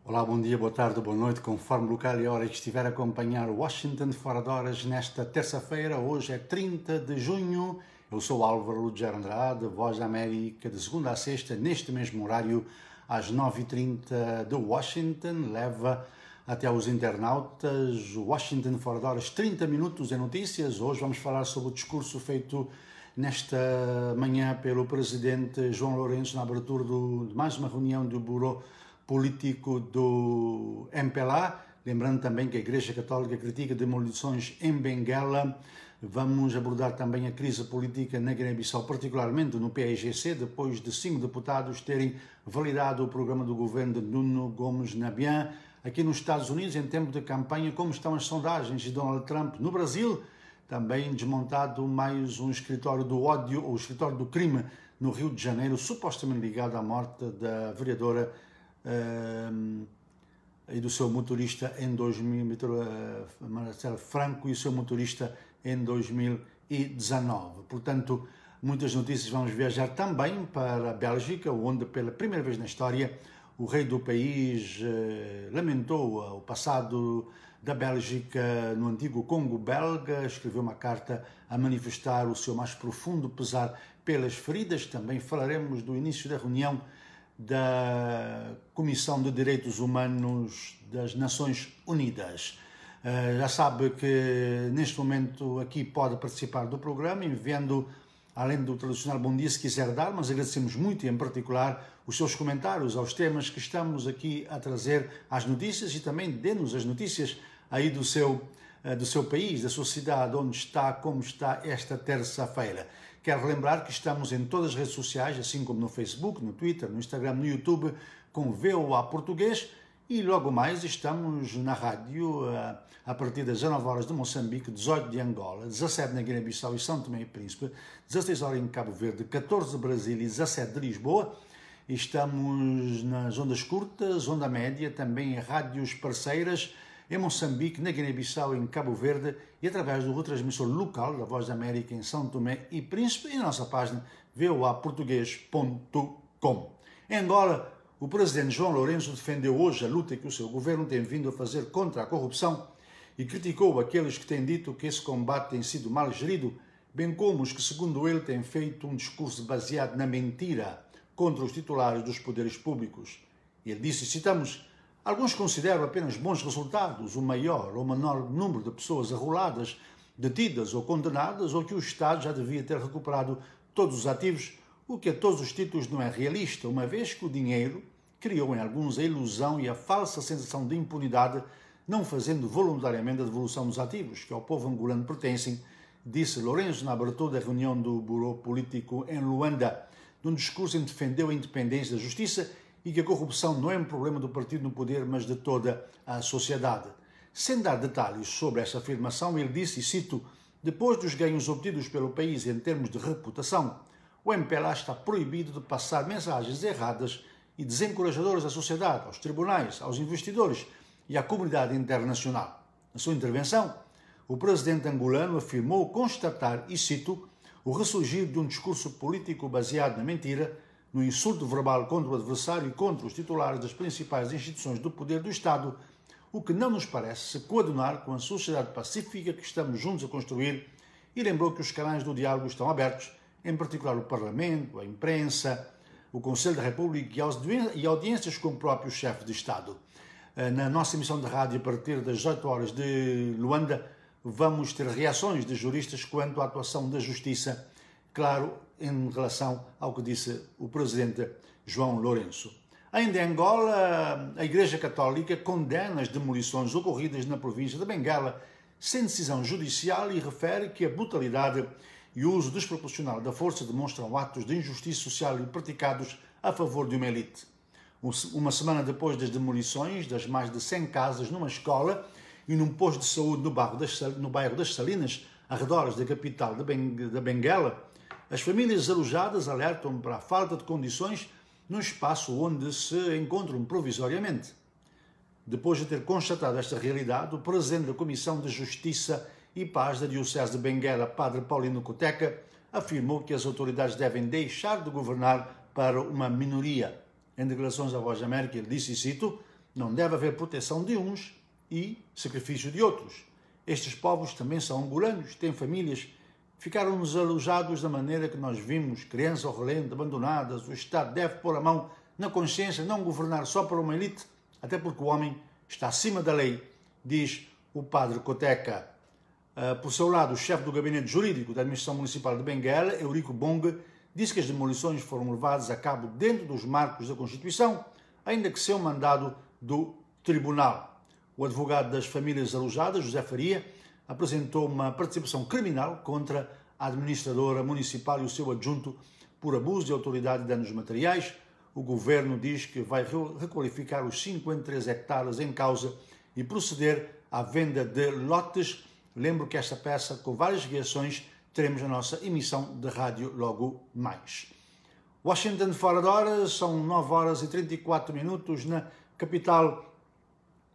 Olá, bom dia, boa tarde, boa noite, conforme o local e a hora que estiver a acompanhar Washington Fora de Horas nesta terça-feira. Hoje é 30 de junho. Eu sou Álvaro Lugero Andrade, Voz da América, de segunda a sexta, neste mesmo horário, às 9h30 de Washington. Leva até aos internautas Washington Fora de Horas 30 minutos em notícias. Hoje vamos falar sobre o discurso feito nesta manhã pelo presidente João Lourenço na abertura de mais uma reunião do Bureau Político do MPLA, lembrando também que a Igreja Católica critica demolições em Benguela. Vamos abordar também a crise política na Guiné-Bissau, particularmente no PAIGC, depois de 5 deputados terem validado o programa do governo de Nuno Gomes Nabian. Aqui nos Estados Unidos, em tempo de campanha, como estão as sondagens de Donald Trump? No Brasil, também desmontado mais um escritório do ódio, ou escritório do crime, no Rio de Janeiro, supostamente ligado à morte da vereadora e do seu motorista em 2000, Marcelo Franco e o seu motorista em 2019. Portanto, muitas notícias. Vamos viajar também para a Bélgica, onde pela primeira vez na história o rei do país lamentou o passado da Bélgica no antigo Congo belga, escreveu uma carta a manifestar o seu mais profundo pesar pelas feridas. Também falaremos do início da reunião da Comissão de Direitos Humanos das Nações Unidas. Já sabe que neste momento aqui pode participar do programa, enviando, além do tradicional bom dia, se quiser dar, mas agradecemos muito, e em particular, os seus comentários aos temas que estamos aqui a trazer às notícias, e também dê-nos as notícias aí do seu país, da sua cidade, onde está, como está esta terça-feira. Quero relembrar que estamos em todas as redes sociais, assim como no Facebook, no Twitter, no Instagram, no YouTube, com VOA Português, e logo mais estamos na rádio a partir das 19 horas de Moçambique, 18 de Angola, 17 na Guiné-Bissau e São Tomé e Príncipe, 16 horas em Cabo Verde, 14 de Brasília e 17 de Lisboa. Estamos nas ondas curtas, onda média, também em rádios parceiras, em Moçambique, na Guiné-Bissau, em Cabo Verde, e através do retransmissor local da Voz da América em São Tomé e Príncipe, e na nossa página voaportugues.com. Em Angola, o presidente João Lourenço defendeu hoje a luta que o seu governo tem vindo a fazer contra a corrupção e criticou aqueles que têm dito que esse combate tem sido mal gerido, bem como os que, segundo ele, têm feito um discurso baseado na mentira contra os titulares dos poderes públicos. Ele disse, citamos, alguns consideram apenas bons resultados o maior ou menor número de pessoas arroladas, detidas ou condenadas, ou que o Estado já devia ter recuperado todos os ativos, o que a todos os títulos não é realista, uma vez que o dinheiro criou em alguns a ilusão e a falsa sensação de impunidade, não fazendo voluntariamente a devolução dos ativos que ao povo angolano pertencem, disse Lourenço na abertura da reunião do Bureau Político em Luanda, num discurso em que defendeu a independência da justiça e que a corrupção não é um problema do partido no poder, mas de toda a sociedade. Sem dar detalhes sobre essa afirmação, ele disse, e cito, depois dos ganhos obtidos pelo país em termos de reputação, o MPLA está proibido de passar mensagens erradas e desencorajadoras à sociedade, aos tribunais, aos investidores e à comunidade internacional. Na sua intervenção, o presidente angolano afirmou constatar, e cito, o ressurgir de um discurso político baseado na mentira, no insulto verbal contra o adversário e contra os titulares das principais instituições do poder do Estado, o que não nos parece se coadunar com a sociedade pacífica que estamos juntos a construir, e lembrou que os canais do diálogo estão abertos, em particular o Parlamento, a imprensa, o Conselho da República e audiências com o próprio chefe de Estado. Na nossa emissão de rádio, a partir das 18 horas de Luanda, vamos ter reações de juristas quanto à atuação da Justiça, claro, em relação ao que disse o presidente João Lourenço. Ainda em Angola, a Igreja Católica condena as demolições ocorridas na província de Benguela sem decisão judicial e refere que a brutalidade e o uso desproporcional da força demonstram atos de injustiça social e praticados a favor de uma elite. Uma semana depois das demolições das mais de 100 casas numa escola e num posto de saúde no bairro das Salinas, arredores da capital da Benguela, as famílias desalojadas alertam para a falta de condições no espaço onde se encontram provisoriamente. Depois de ter constatado esta realidade, o presidente da Comissão de Justiça e Paz da Diocese de Benguela, Padre Paulino Coteca, afirmou que as autoridades devem deixar de governar para uma minoria. Em declarações à Voz da América, ele disse, e cito, Não deve haver proteção de uns e sacrifício de outros. Estes povos também são angolanos, têm famílias, ficaram desalojados da maneira que nós vimos, crianças ao relento, abandonadas. O Estado deve pôr a mão na consciência, não governar só para uma elite, até porque o homem está acima da lei, diz o padre Coteca. Por seu lado, o chefe do gabinete jurídico da administração municipal de Benguela, Eurico Bong, disse que as demolições foram levadas a cabo dentro dos marcos da Constituição, ainda que sem o mandado do tribunal. O advogado das famílias alojadas, José Faria, apresentou uma participação criminal contra a administradora municipal e o seu adjunto por abuso de autoridade e danos materiais. O governo diz que vai requalificar os 53 hectares em causa e proceder à venda de lotes. Lembro que esta peça, com várias reações, teremos a nossa emissão de rádio logo mais. Washington fora de horas, são 9 horas e 34 minutos na capital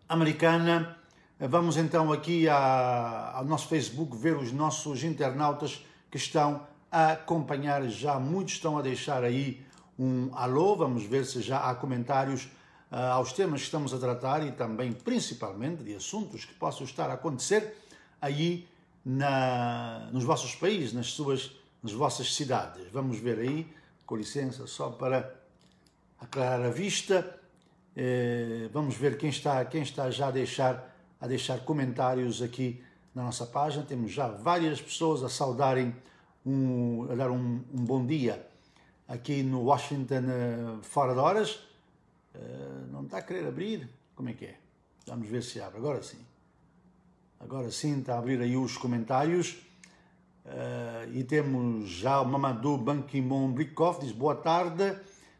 americana. Vamos então aqui ao nosso Facebook ver os nossos internautas que estão a acompanhar já. Muitos estão a deixar aí um alô. Vamos ver se já há comentários aos temas que estamos a tratar e também principalmente de assuntos que possam estar a acontecer aí nos vossos países, nas vossas cidades. Vamos ver aí, com licença, só para aclarar a vista. Vamos ver quem está já a deixar comentários aqui na nossa página. Temos já várias pessoas a saudarem, a dar um bom dia aqui no Washington fora de horas. Não está a querer abrir? Como é que é? Vamos ver se abre. Agora sim. Agora sim está a abrir aí os comentários. E temos já o Mamadou Banquimon Brikov, diz boa tarde,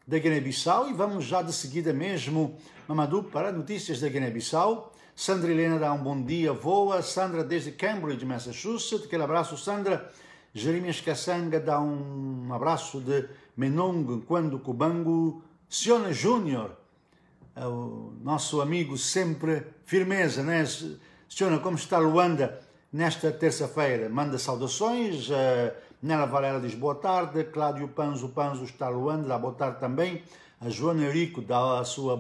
da Guiné-Bissau. E vamos já de seguida mesmo, Mamadou, para notícias da Guiné-Bissau. Sandra Helena dá um bom dia, voa. Sandra desde Cambridge, Massachusetts. Aquele abraço, Sandra. Jeremias Kassanga dá um abraço de Menong, quando Cubango. Siona Júnior, o nosso amigo sempre firmeza, né? Siona, como está Luanda nesta terça-feira? Manda saudações. Nela Varela diz boa tarde. Cláudio Panzo está Luanda, dá boa tarde também. A Joana Eurico dá a sua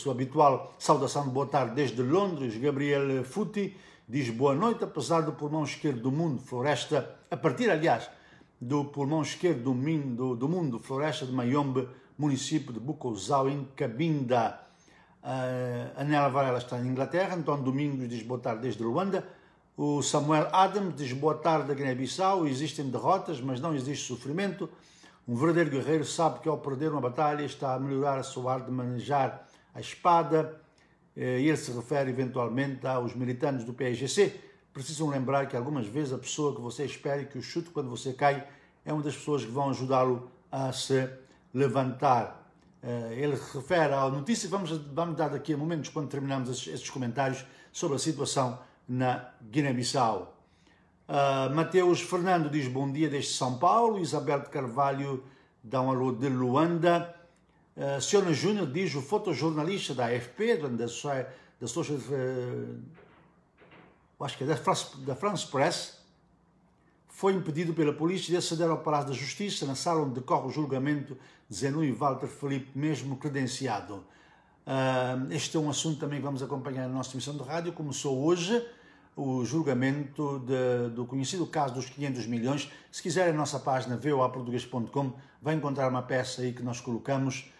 habitual saudação de boa tarde desde Londres. Gabriel Futi diz boa noite, apesar do pulmão esquerdo do mundo, floresta, a partir, aliás, do pulmão esquerdo do mundo, floresta de Mayombe, município de Bucousau, em Cabinda. A Nela Varela está em Inglaterra. António Domingos diz boa tarde desde Luanda. O Samuel Adams diz boa tarde da Guiné-Bissau. Existem derrotas, mas não existe sofrimento. Um verdadeiro guerreiro sabe que ao perder uma batalha está a melhorar a sua arte de manejar a espada. E ele se refere eventualmente aos militantes do PAIGC. Precisam lembrar que algumas vezes a pessoa que você espera que o chute quando você cai é uma das pessoas que vão ajudá-lo a se levantar. Ele refere à notícia. Vamos dar daqui a momentos, quando terminarmos estes comentários, sobre a situação na Guiné-Bissau. Mateus Fernando diz bom dia desde São Paulo. Isabel de Carvalho dá um alô de Luanda. Siona Júnior diz o fotojornalista da AFP, acho que é da France Press, foi impedido pela polícia de aceder ao Palácio da Justiça, na sala onde decorre o julgamento de Zenui Walter Felipe, mesmo credenciado. Este é um assunto também que vamos acompanhar na nossa emissão de rádio. Começou hoje o julgamento do conhecido caso dos 500 milhões. Se quiser, a nossa página voaportugues.com vai encontrar uma peça aí que nós colocamos.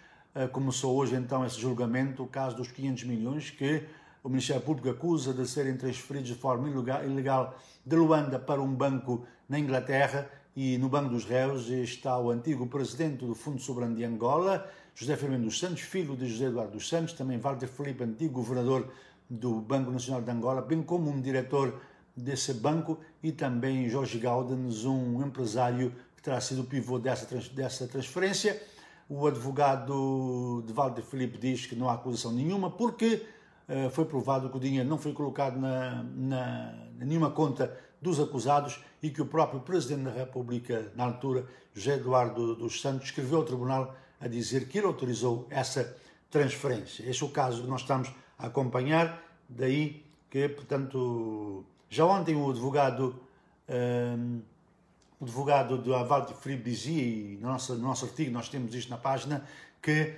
Começou hoje então esse julgamento, o caso dos 500 milhões, que o Ministério Público acusa de serem transferidos de forma ilegal de Luanda para um banco na Inglaterra, e no banco dos réus está o antigo presidente do Fundo Soberano de Angola, José Firmino dos Santos, filho de José Eduardo dos Santos, também Walter Felipe, antigo governador do Banco Nacional de Angola, bem como um diretor desse banco, e também Jorge Gaudens, um empresário que terá sido o pivô dessa transferência. O advogado de Walter Felipe diz que não há acusação nenhuma, porque foi provado que o dinheiro não foi colocado na nenhuma conta dos acusados e que o próprio Presidente da República, na altura, José Eduardo dos Santos, escreveu ao Tribunal a dizer que ele autorizou essa transferência. Este é o caso que nós estamos a acompanhar, daí que, portanto, já ontem o advogado do Walter Felipe dizia, e no nosso artigo nós temos isto na página, que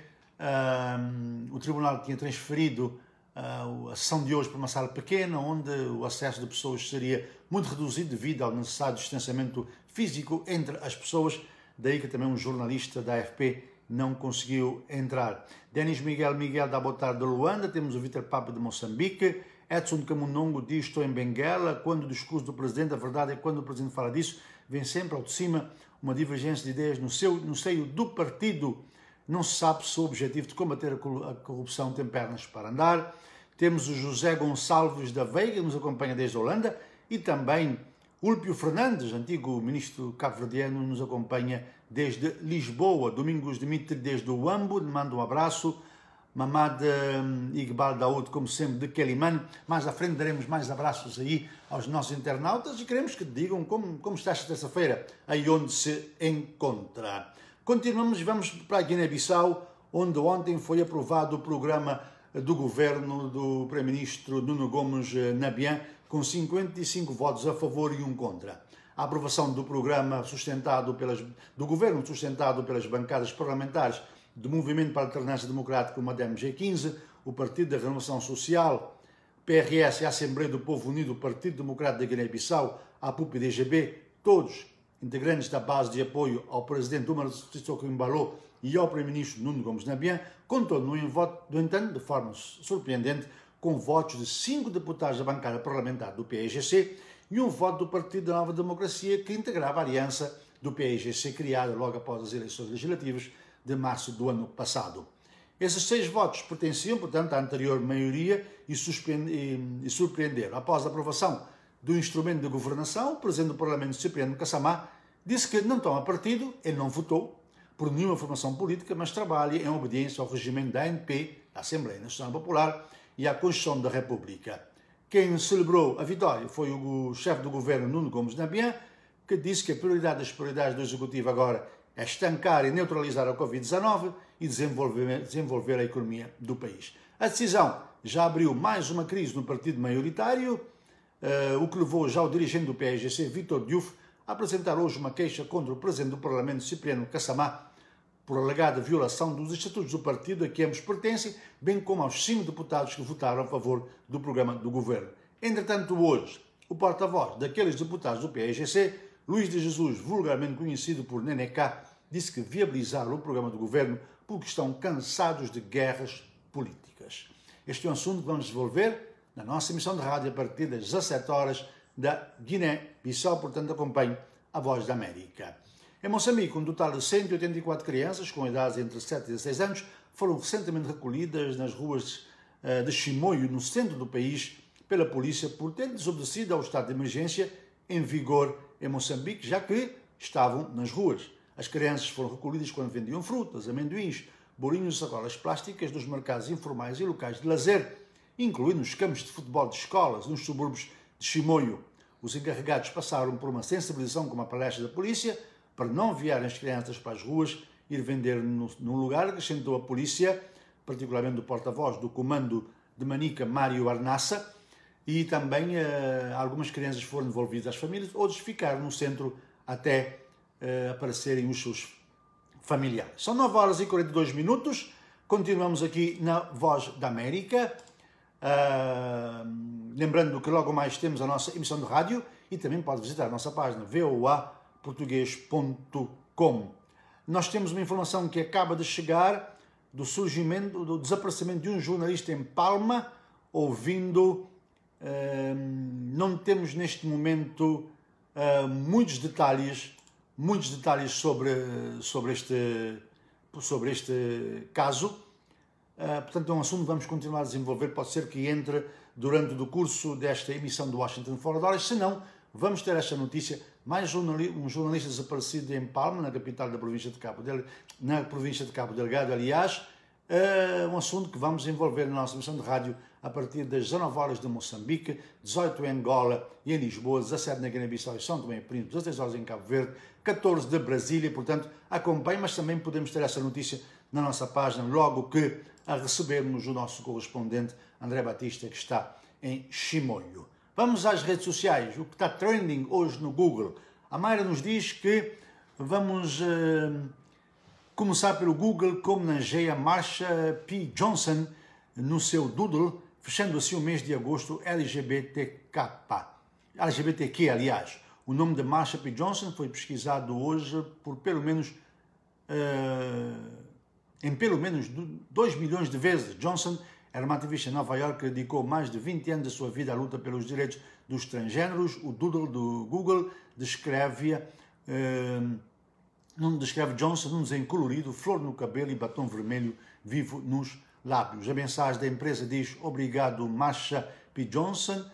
o tribunal tinha transferido a sessão de hoje para uma sala pequena, onde o acesso de pessoas seria muito reduzido devido ao necessário distanciamento físico entre as pessoas, daí que também um jornalista da AFP não conseguiu entrar. Denis Miguel da boa tarde de Luanda, temos o Vitor Papa de Moçambique, Edson Camunongo diz: estou em Benguela, quando o discurso do Presidente, a verdade é que quando o Presidente fala disso, vem sempre ao de cima uma divergência de ideias no seio do partido. Não se sabe se o objetivo de combater a corrupção tem pernas para andar. Temos o José Gonçalves da Veiga, que nos acompanha desde a Holanda, e também Úlpio Fernandes, antigo ministro cabo-verdiano, nos acompanha desde Lisboa. Domingos Dimitri desde o Uambo, manda um abraço. Mamad Iqbal Daoud, como sempre, de Quelimane. Mais à frente daremos mais abraços aí aos nossos internautas e queremos que digam como está esta terça-feira, aí onde se encontra. Continuamos e vamos para a Guiné-Bissau, onde ontem foi aprovado o programa do governo do Primeiro-Ministro Nuno Gomes Nabian, com 55 votos a favor e 1 contra. A aprovação do programa do governo sustentado pelas bancadas parlamentares do Movimento para a Alternância Democrática, o MADEM G15, o Partido da Renovação Social, PRS e a Assembleia do Povo Unido, o Partido Democrático da Guiné-Bissau, a PUP-DGB, todos integrantes da base de apoio ao Presidente Umaro Sissoko Embaló e ao Primeiro-Ministro Nuno Gomes Nabian, contou, no entanto, de forma surpreendente, com votos de 5 deputados da bancada parlamentar do PAIGC e um voto do Partido da Nova Democracia, que integrava a aliança do PAIGC, criada logo após as eleições legislativas de março do ano passado. Esses 6 votos pertenciam, portanto, à anterior maioria e surpreenderam. Após a aprovação do instrumento de governação, o Presidente do Parlamento, Cipriano Kassamá, disse que não toma partido, ele não votou por nenhuma formação política, mas trabalha em obediência ao regimento da ANP, a Assembleia Nacional Popular, e à Constituição da República. Quem celebrou a vitória foi o chefe do governo, Nuno Gomes Nabian, que disse que a prioridade das prioridades do Executivo agora é estancar e neutralizar a Covid-19 e desenvolver a economia do país. A decisão já abriu mais uma crise no partido maioritário, o que levou já o dirigente do PAIGC, Vítor Diouf, a apresentar hoje uma queixa contra o Presidente do Parlamento, Cipriano Kassamá, por alegada violação dos estatutos do partido a que ambos pertencem, bem como aos 5 deputados que votaram a favor do programa do governo. Entretanto, hoje, o porta-voz daqueles deputados do PAIGC, Luís de Jesus, vulgarmente conhecido por Neneca, disse que viabilizaram o programa do governo porque estão cansados de guerras políticas. Este é um assunto que vamos desenvolver na nossa emissão de rádio a partir das 17 horas da Guiné-Bissau, portanto acompanhe a Voz da América. Em Moçambique, um total de 184 crianças com idades entre 7 e 16 anos foram recentemente recolhidas nas ruas de Chimoio, no centro do país, pela polícia por terem desobedecido ao estado de emergência em vigor em Moçambique, já que estavam nas ruas. As crianças foram recolhidas quando vendiam frutas, amendoins, bolinhos e sacolas plásticas dos mercados informais e locais de lazer, incluindo os campos de futebol de escolas nos subúrbios de Chimoio. Os encarregados passaram por uma sensibilização com uma palestra da polícia para não enviarem as crianças para as ruas e ir vender num lugar, acrescentou a polícia, particularmente o porta-voz do comando de Manica, Mário Arnassa, e também algumas crianças foram devolvidas às famílias, outros ficaram no centro até aparecerem os seus familiares. São 9 horas e 42 minutos, continuamos aqui na Voz da América, lembrando que logo mais temos a nossa emissão de rádio e também pode visitar a nossa página voaportugues.com. Nós temos uma informação que acaba de chegar do desaparecimento de um jornalista em Palma, ouvindo. Não temos neste momento muitos detalhes sobre este caso. Portanto, é um assunto que vamos continuar a desenvolver. Pode ser que entre durante o curso desta emissão do Washington Fora de Horas. Se não, vamos ter esta notícia. Mais um jornalista desaparecido em Palma, na capital da província de Cabo Delgado, aliás. Um assunto que vamos desenvolver na nossa emissão de rádio a partir das 19 horas de Moçambique, 18 em Angola e em Lisboa, 17 na Guiné-Bissau e São Tomé e Príncipe, 16 horas em Cabo Verde, 14 de Brasília. Portanto, acompanhe, mas também podemos ter essa notícia na nossa página, logo que a recebermos o nosso correspondente André Batista, que está em Chimoio. Vamos às redes sociais, o que está trending hoje no Google. A Mayra nos diz que vamos Começar pelo Google, que homenageia Marsha P. Johnson no seu Doodle, fechando assim o mês de agosto LGBTQ, aliás. O nome de Marsha P. Johnson foi pesquisado hoje por em pelo menos 2 milhões de vezes. Johnson era uma ativista em Nova York que dedicou mais de 20 anos da sua vida à luta pelos direitos dos transgêneros. O Doodle do Google descreve Johnson num desenho colorido, flor no cabelo e batom vermelho vivo nos lábios. A mensagem da empresa diz: obrigado, Marsha P. Johnson,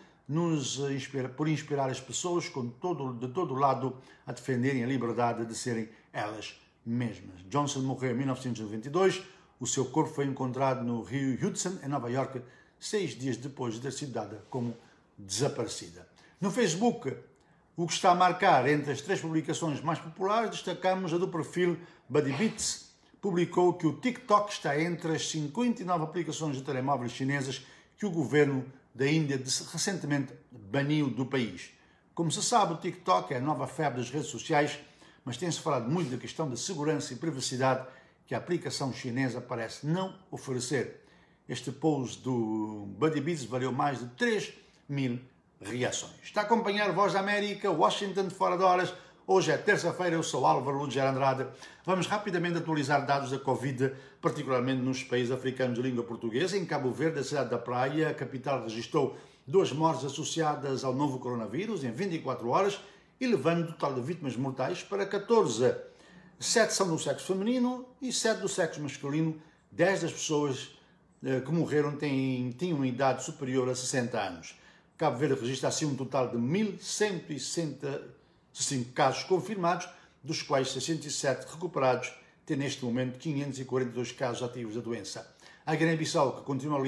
por inspirar as pessoas de todo lado a defenderem a liberdade de serem elas mesmas. Johnson morreu em 1992. O seu corpo foi encontrado no rio Hudson, em Nova York, 6 dias depois de ter sido dada como desaparecida. No Facebook, o que está a marcar entre as 3 publicações mais populares, destacamos a do perfil BuddyBits. Publicou que o TikTok está entre as 59 aplicações de telemóveis chinesas que o governo da Índia recentemente baniu do país. Como se sabe, o TikTok é a nova febre das redes sociais, mas tem-se falado muito da questão da segurança e privacidade que a aplicação chinesa parece não oferecer. Este post do BuddyBits valeu mais de 3.000 reações. Está a acompanhar Voz da América, Washington de Fora de Horas. Hoje é terça-feira, eu sou Álvaro Ludiger Andrade. Vamos rapidamente atualizar dados da Covid, particularmente nos países africanos de língua portuguesa. Em Cabo Verde, a cidade da Praia, a capital, registrou 2 mortes associadas ao novo coronavírus em 24 horas e levando o total de vítimas mortais para 14. 7 são do sexo feminino e 7 do sexo masculino. 10 das pessoas que morreram tinham uma idade superior a 60 anos. Cabo Verde registra assim um total de 1.165 casos confirmados, dos quais 607 recuperados, tem neste momento 542 casos ativos da doença. A Guiné-Bissau, que continua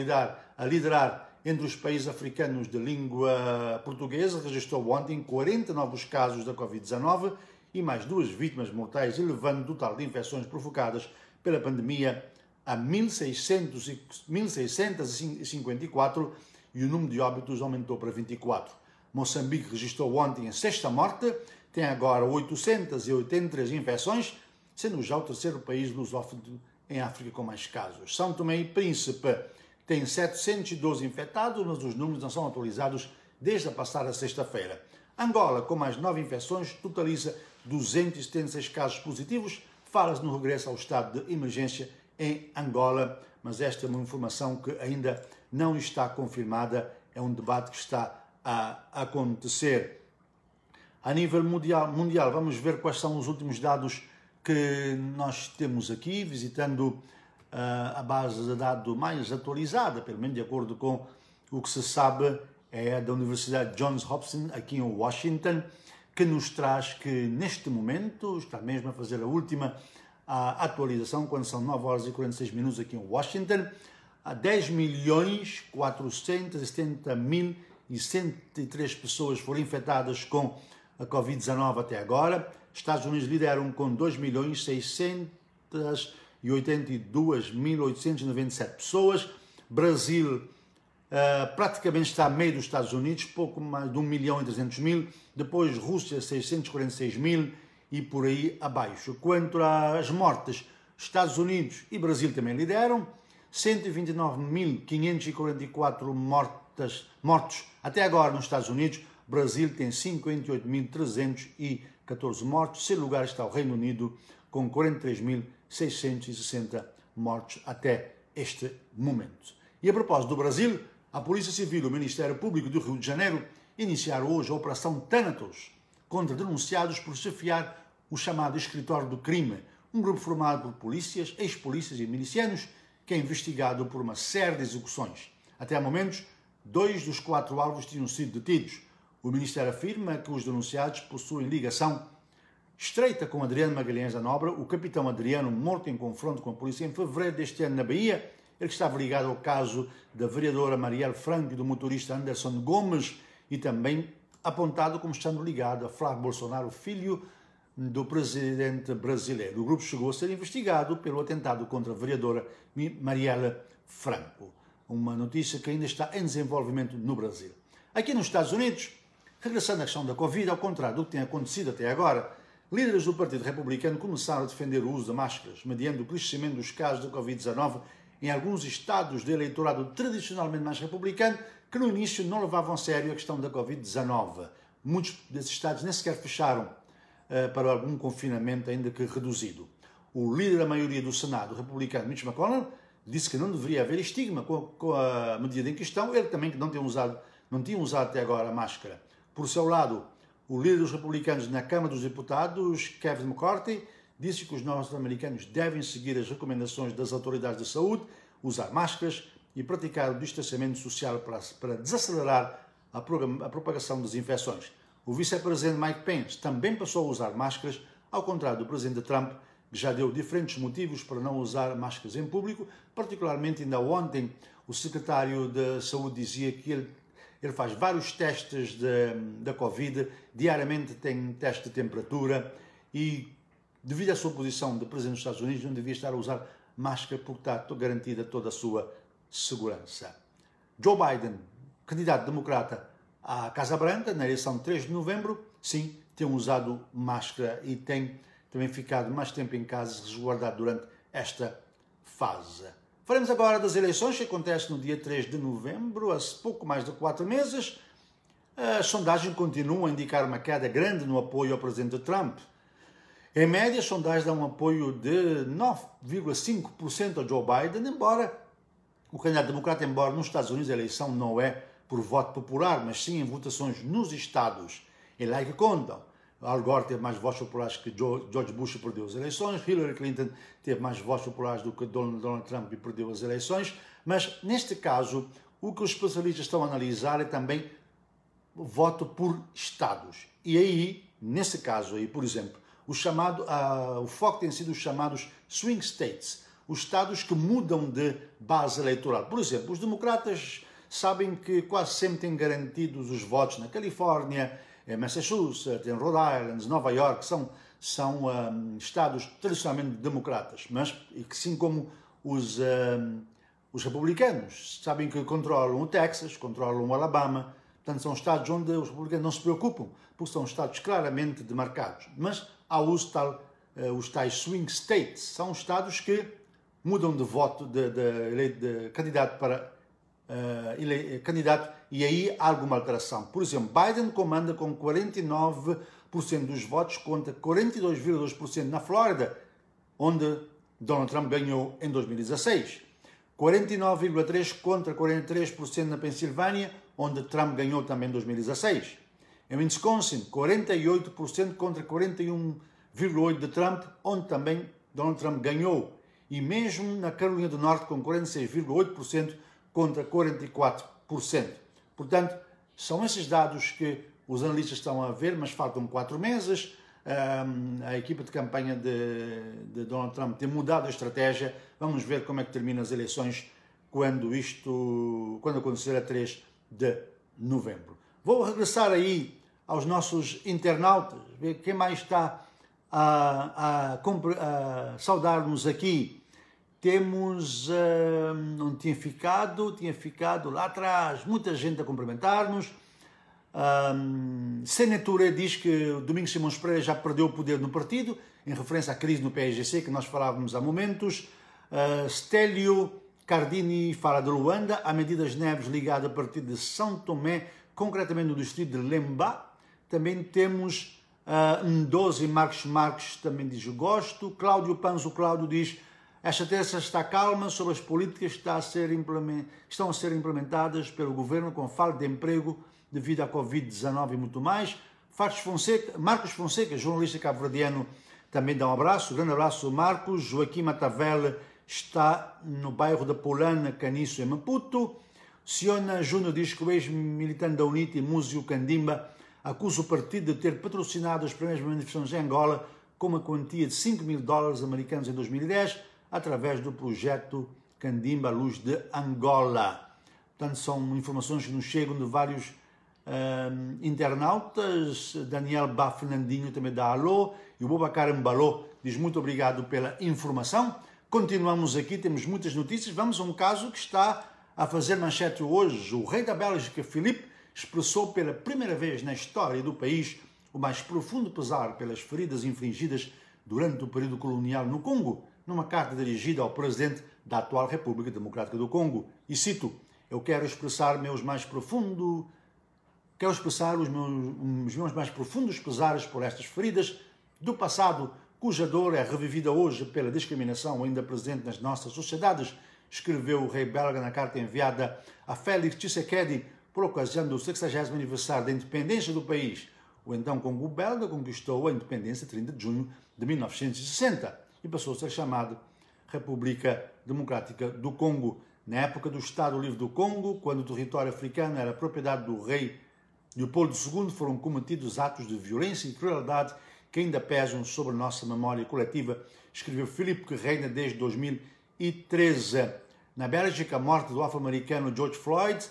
a liderar entre os países africanos de língua portuguesa, registrou ontem 40 novos casos da Covid-19 e mais 2 vítimas mortais, elevando o total de infecções provocadas pela pandemia a 1.654 e o número de óbitos aumentou para 24. Moçambique registrou ontem a 6ª morte, tem agora 883 infecções, sendo já o 3º país lusófono em África com mais casos. São Tomé e Príncipe tem 712 infectados, mas os números não são atualizados desde a passada sexta-feira. Angola, com mais 9 infecções, totaliza 276 casos positivos. Fala-se no regresso ao estado de emergência em Angola, mas esta é uma informação que ainda não está confirmada, é um debate que está a acontecer. A nível mundial, vamos ver quais são os últimos dados que nós temos aqui, visitando a base de dados mais atualizada, pelo menos de acordo com o que se sabe, é da Universidade Johns Hopkins, aqui em Washington, que nos traz que neste momento está mesmo a fazer a última atualização, quando são 9 horas e 46 minutos aqui em Washington. Há 10.470.103 pessoas foram infectadas com a Covid-19 até agora. Estados Unidos lideram com 2.682.897 pessoas. Brasil praticamente está a meio dos Estados Unidos, pouco mais de 1.300.000. Depois Rússia, 646.000 e por aí abaixo. Quanto às mortes, Estados Unidos e Brasil também lideram. 129.544 mortos até agora nos Estados Unidos. Brasil tem 58.314 mortos. Em lugar está o Reino Unido com 43.660 mortos até este momento. E a propósito do Brasil, a Polícia Civil e o Ministério Público do Rio de Janeiro iniciaram hoje a Operação Thanatos contra denunciados por chefiar o chamado Escritório do Crime, um grupo formado por polícias, ex-polícias e milicianos que é investigado por uma série de execuções. Até ao momento, 2 dos 4 alvos tinham sido detidos. O Ministério afirma que os denunciados possuem ligação estreita com Adriano Magalhães da Nóbrega, o capitão Adriano, morto em confronto com a polícia em fevereiro deste ano na Bahia. Ele estava ligado ao caso da vereadora Marielle Franco e do motorista Anderson Gomes e também apontado como estando ligado a Flávio Bolsonaro, filho do presidente brasileiro. O grupo chegou a ser investigado pelo atentado contra a vereadora Marielle Franco. Uma notícia que ainda está em desenvolvimento no Brasil. Aqui nos Estados Unidos, regressando à questão da Covid, ao contrário do que tem acontecido até agora, líderes do Partido Republicano começaram a defender o uso de máscaras, mediante o crescimento dos casos de Covid-19 em alguns estados de eleitorado tradicionalmente mais republicano, que no início não levavam a sério a questão da Covid-19. Muitos desses estados nem sequer fecharam para algum confinamento, ainda que reduzido. O líder da maioria do Senado, o republicano Mitch McConnell, disse que não deveria haver estigma com a medida em questão, ele também que não tinha usado até agora a máscara. Por seu lado, o líder dos republicanos na Câmara dos Deputados, Kevin McCarthy, disse que os norte-americanos devem seguir as recomendações das autoridades de saúde, usar máscaras e praticar o distanciamento social para desacelerar a propagação das infecções. O vice-presidente Mike Pence também passou a usar máscaras, ao contrário do presidente Trump, que já deu diferentes motivos para não usar máscaras em público. Particularmente, ainda ontem, o secretário de Saúde dizia que ele faz vários testes da Covid, diariamente tem teste de temperatura e, devido à sua posição de presidente dos Estados Unidos, não devia estar a usar máscara porque está garantida toda a sua segurança. Joe Biden, candidato democrata à Casa Branca, na eleição de 3 de novembro, sim, tem usado máscara e tem também ficado mais tempo em casa, resguardado durante esta fase. Faremos agora das eleições, que acontece no dia 3 de novembro, há pouco mais de 4 meses. A sondagem continua a indicar uma queda grande no apoio ao presidente Trump. Em média, as sondagens dão um apoio de 9,5% ao Joe Biden, embora o candidato democrata, embora nos Estados Unidos a eleição não é por voto popular, mas sim em votações nos estados. É lá que contam. Al Gore teve mais votos populares que George Bush e perdeu as eleições. Hillary Clinton teve mais votos populares do que Donald Trump e perdeu as eleições. Mas, neste caso, o que os especialistas estão a analisar é também o voto por estados. E aí, nesse caso aí, por exemplo, o foco tem sido os chamados swing states, os estados que mudam de base eleitoral. Por exemplo, os democratas sabem que quase sempre têm garantidos os votos na Califórnia, em Massachusetts, em Rhode Island, Nova York, são estados tradicionalmente democratas, mas assim como os republicanos sabem que controlam o Texas, controlam o Alabama, portanto são estados onde os republicanos não se preocupam, porque são estados claramente demarcados. Mas há os tais swing states, são estados que mudam de voto de candidato para candidato, e aí há alguma alteração. Por exemplo, Biden comanda com 49% dos votos contra 42,2% na Flórida, onde Donald Trump ganhou em 2016. 49,3% contra 43% na Pensilvânia, onde Trump ganhou também em 2016. Em Wisconsin, 48% contra 41,8% de Trump, onde também Donald Trump ganhou. E mesmo na Carolina do Norte, com 46,8% contra 44%. Portanto, são esses dados que os analistas estão a ver, mas faltam 4 meses. A equipa de campanha de Donald Trump tem mudado a estratégia. Vamos ver como é que terminam as eleições quando acontecer a 3 de novembro. Vou regressar aí aos nossos internautas, ver quem mais está a saudar-nos aqui. Temos, não tinha ficado lá atrás, muita gente a cumprimentar-nos. Senatura diz que o Domingos Simões Pereira já perdeu o poder no partido, em referência à crise no PSGC, que nós falávamos há momentos. Stélio Cardini fala de Luanda, há medidas neves ligadas a partir de São Tomé, concretamente no distrito de Lemba. Também temos Ndozi Marques também diz gosto. Cláudio Panzo, Cláudio diz: esta terça está calma sobre as políticas que estão a ser implementadas pelo governo com falta de emprego devido à Covid-19 e muito mais. Marcos Fonseca, jornalista cabo-verdiano, também dá um abraço. Grande abraço, Marcos. Joaquim Matavel está no bairro da Polana, Caniço, em Maputo. Siona Júnior diz que o ex-militante da UNIT, Múzio Candimba, acusa o partido de ter patrocinado as primeiras manifestações em Angola com uma quantia de $5.000 americanos em 2010, através do projeto Candimba Luz de Angola. Portanto, são informações que nos chegam de vários internautas. Daniel Bá Fernandinho também dá alô, e o Bobacar Mbalô diz muito obrigado pela informação. Continuamos aqui, temos muitas notícias. Vamos a um caso que está a fazer manchete hoje. O rei da Bélgica, Filipe, expressou pela primeira vez na história do país o mais profundo pesar pelas feridas infligidas durante o período colonial no Congo, numa carta dirigida ao presidente da atual República Democrática do Congo. E cito: eu quero expressar os meus mais profundos pesares por estas feridas do passado, cuja dor é revivida hoje pela discriminação ainda presente nas nossas sociedades, escreveu o rei belga na carta enviada a Félix Tshisekedi por ocasião do 60º aniversário da independência do país. O então Congo belga conquistou a independência 30 de junho de 1960 e passou a ser chamado República Democrática do Congo. Na época do Estado Livre do Congo, quando o território africano era propriedade do rei Leopoldo II, foram cometidos atos de violência e crueldade que ainda pesam sobre a nossa memória coletiva, escreveu Filipe, que reina desde 2013. Na Bélgica, a morte do afro-americano George Floyd,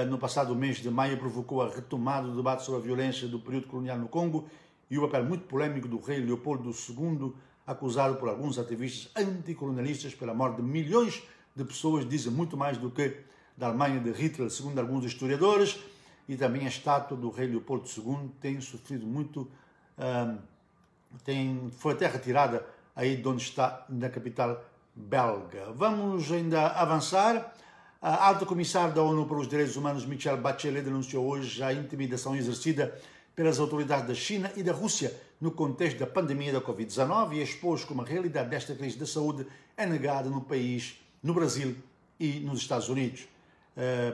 no passado mês de maio, provocou a retomada do debate sobre a violência do período colonial no Congo e o papel muito polêmico do rei Leopoldo II, acusado por alguns ativistas anticolonialistas pela morte de milhões de pessoas, dizem muito mais do que da Alemanha de Hitler, segundo alguns historiadores. E também a estátua do rei Leopoldo II tem sofrido muito, foi até retirada aí de onde está, na capital belga. Vamos ainda avançar. A alta comissária da ONU para os Direitos Humanos, Michelle Bachelet, denunciou hoje a intimidação exercida pelas autoridades da China e da Rússia no contexto da pandemia da Covid-19 e expôs como a realidade desta crise da saúde é negada no país, no Brasil e nos Estados Unidos.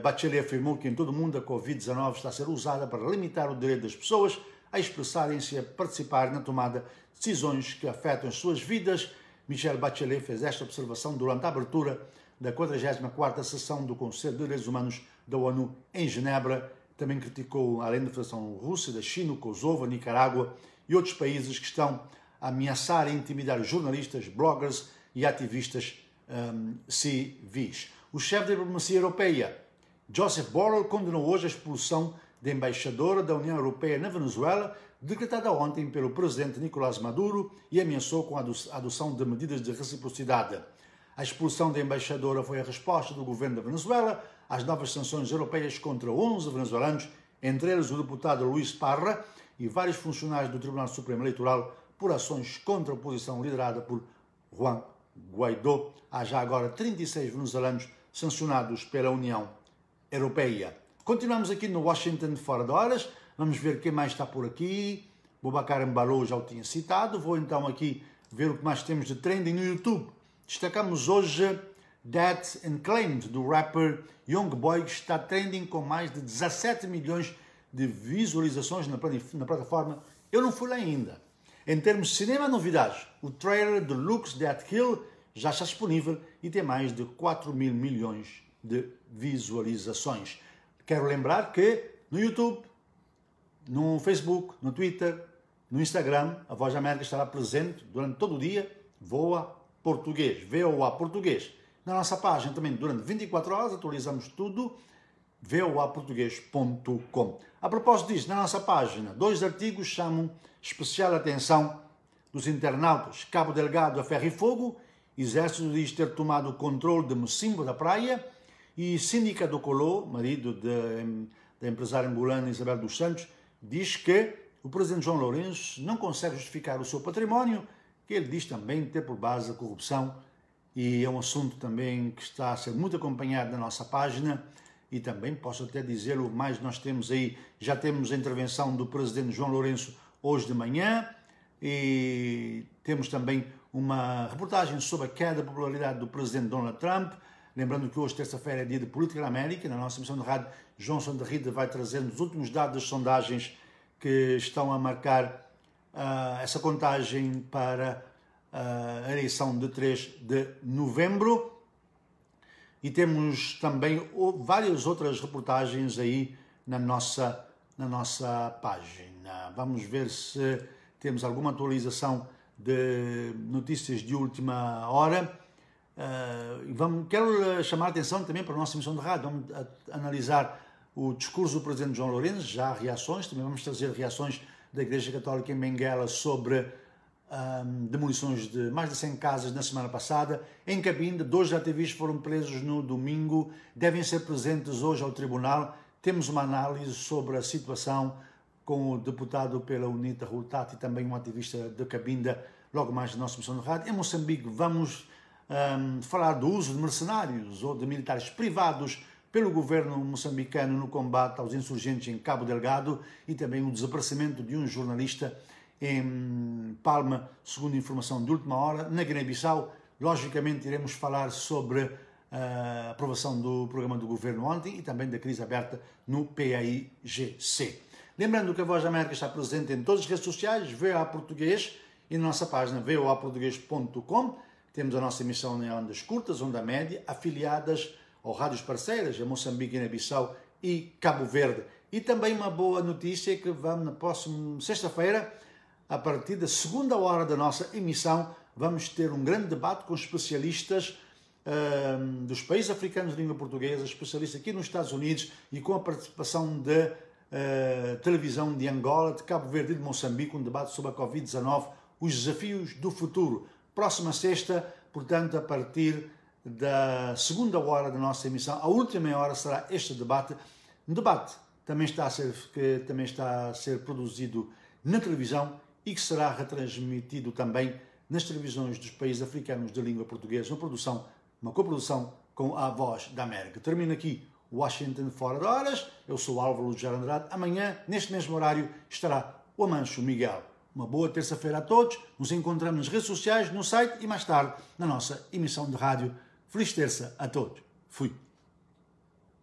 Bachelet afirmou que em todo o mundo a Covid-19 está a ser usada para limitar o direito das pessoas a expressarem-se e a participarem na tomada de decisões que afetam as suas vidas. Michelle Bachelet fez esta observação durante a abertura da 44ª sessão do Conselho de Direitos Humanos da ONU em Genebra. Também criticou, além da Federação Russa, da China, o Kosovo, a Nicarágua e outros países que estão a ameaçar e intimidar jornalistas, bloggers e ativistas civis. O chefe da diplomacia europeia, Joseph Borrell, condenou hoje a expulsão da embaixadora da União Europeia na Venezuela, decretada ontem pelo presidente Nicolás Maduro, e ameaçou com a adoção de medidas de reciprocidade. A expulsão da embaixadora foi a resposta do governo da Venezuela às novas sanções europeias contra 11 venezuelanos, entre eles o deputado Luís Parra e vários funcionários do Tribunal Supremo Eleitoral, por ações contra a oposição liderada por Juan Guaidó. Há já agora 36 venezuelanos sancionados pela União Europeia. Continuamos aqui no Washington Fora de Horas. Vamos ver quem mais está por aqui. Boubacar Embalo já o tinha citado. Vou então aqui ver o que mais temos de trending no YouTube. Destacamos hoje Dead and Claimed, do rapper Youngboy, que está trending com mais de 17 milhões de visualizações na plataforma. Eu não fui lá ainda. Em termos de cinema, novidades. O trailer de Luke's Dead Kill já está disponível e tem mais de 4 mil milhões de visualizações. Quero lembrar que no YouTube, no Facebook, no Twitter, no Instagram, a Voz da América estará presente durante todo o dia. VOA Português. Na nossa página também, durante 24 horas, atualizamos tudo. voaportuguês.com. A propósito disso, na nossa página, 2 artigos chamam especial atenção dos internautas. Cabo Delgado a ferro e fogo, Exército diz ter tomado o controle de Mocimbo da Praia, e Síndica do Colô, marido da empresária angolana Isabel dos Santos, diz que o presidente João Lourenço não consegue justificar o seu património, que ele diz também ter por base a corrupção, e é um assunto também que está a ser muito acompanhado na nossa página. E também posso até dizer-o, mais nós temos aí, já temos a intervenção do presidente João Lourenço hoje de manhã, e temos também uma reportagem sobre a queda da popularidade do presidente Donald Trump. Lembrando que hoje, terça-feira, é dia de Política na América. Na nossa emissão de rádio, João Santa Rita vai trazer os últimos dados das sondagens que estão a marcar essa contagem para a eleição de 3 de novembro. E temos também várias outras reportagens aí na nossa página. Vamos ver se temos alguma atualização de notícias de última hora. Quero chamar a atenção também para a nossa emissão de rádio. Vamos analisar o discurso do presidente João Lourenço, já há reações, também vamos trazer reações da Igreja Católica em Benguela sobre demolições de mais de 100 casas na semana passada. Em Cabinda, 2 ativistas foram presos no domingo, devem ser presentes hoje ao tribunal. Temos uma análise sobre a situação com o deputado pela UNITA, Hultat, e também um ativista de Cabinda, logo mais na nossa emissão de rádio. Em Moçambique vamos falar do uso de mercenários ou de militares privados pelo governo moçambicano no combate aos insurgentes em Cabo Delgado e também o desaparecimento de um jornalista em Palma, segundo informação de última hora. Na Guiné-Bissau, logicamente, iremos falar sobre a aprovação do programa do governo ontem e também da crise aberta no PAIGC. Lembrando que a Voz da América está presente em todas as redes sociais, VOA Português, e na nossa página voaportuguês.com. Temos a nossa emissão em ondas curtas, onda média, afiliadas ou rádios parceiras, em Moçambique, Guiné-Bissau e Cabo Verde. E também uma boa notícia é que vamos, na próxima sexta-feira, a partir da segunda hora da nossa emissão, vamos ter um grande debate com especialistas dos países africanos de língua portuguesa, especialistas aqui nos Estados Unidos e com a participação da televisão de Angola, de Cabo Verde e de Moçambique, um debate sobre a Covid-19, os desafios do futuro. Próxima sexta, portanto, a partir da segunda hora da nossa emissão, a última meia hora será este debate. Um debate que também está a ser produzido na televisão e que será retransmitido também nas televisões dos países africanos de língua portuguesa, uma coprodução com a Voz da América. Termino aqui Washington Fora de Horas. Eu sou Álvaro Lujar Andrade. Amanhã, neste mesmo horário, estará o Amancho Miguel. Uma boa terça-feira a todos. Nos encontramos nas redes sociais, no site e mais tarde na nossa emissão de rádio. Feliz terça a todos. Fui.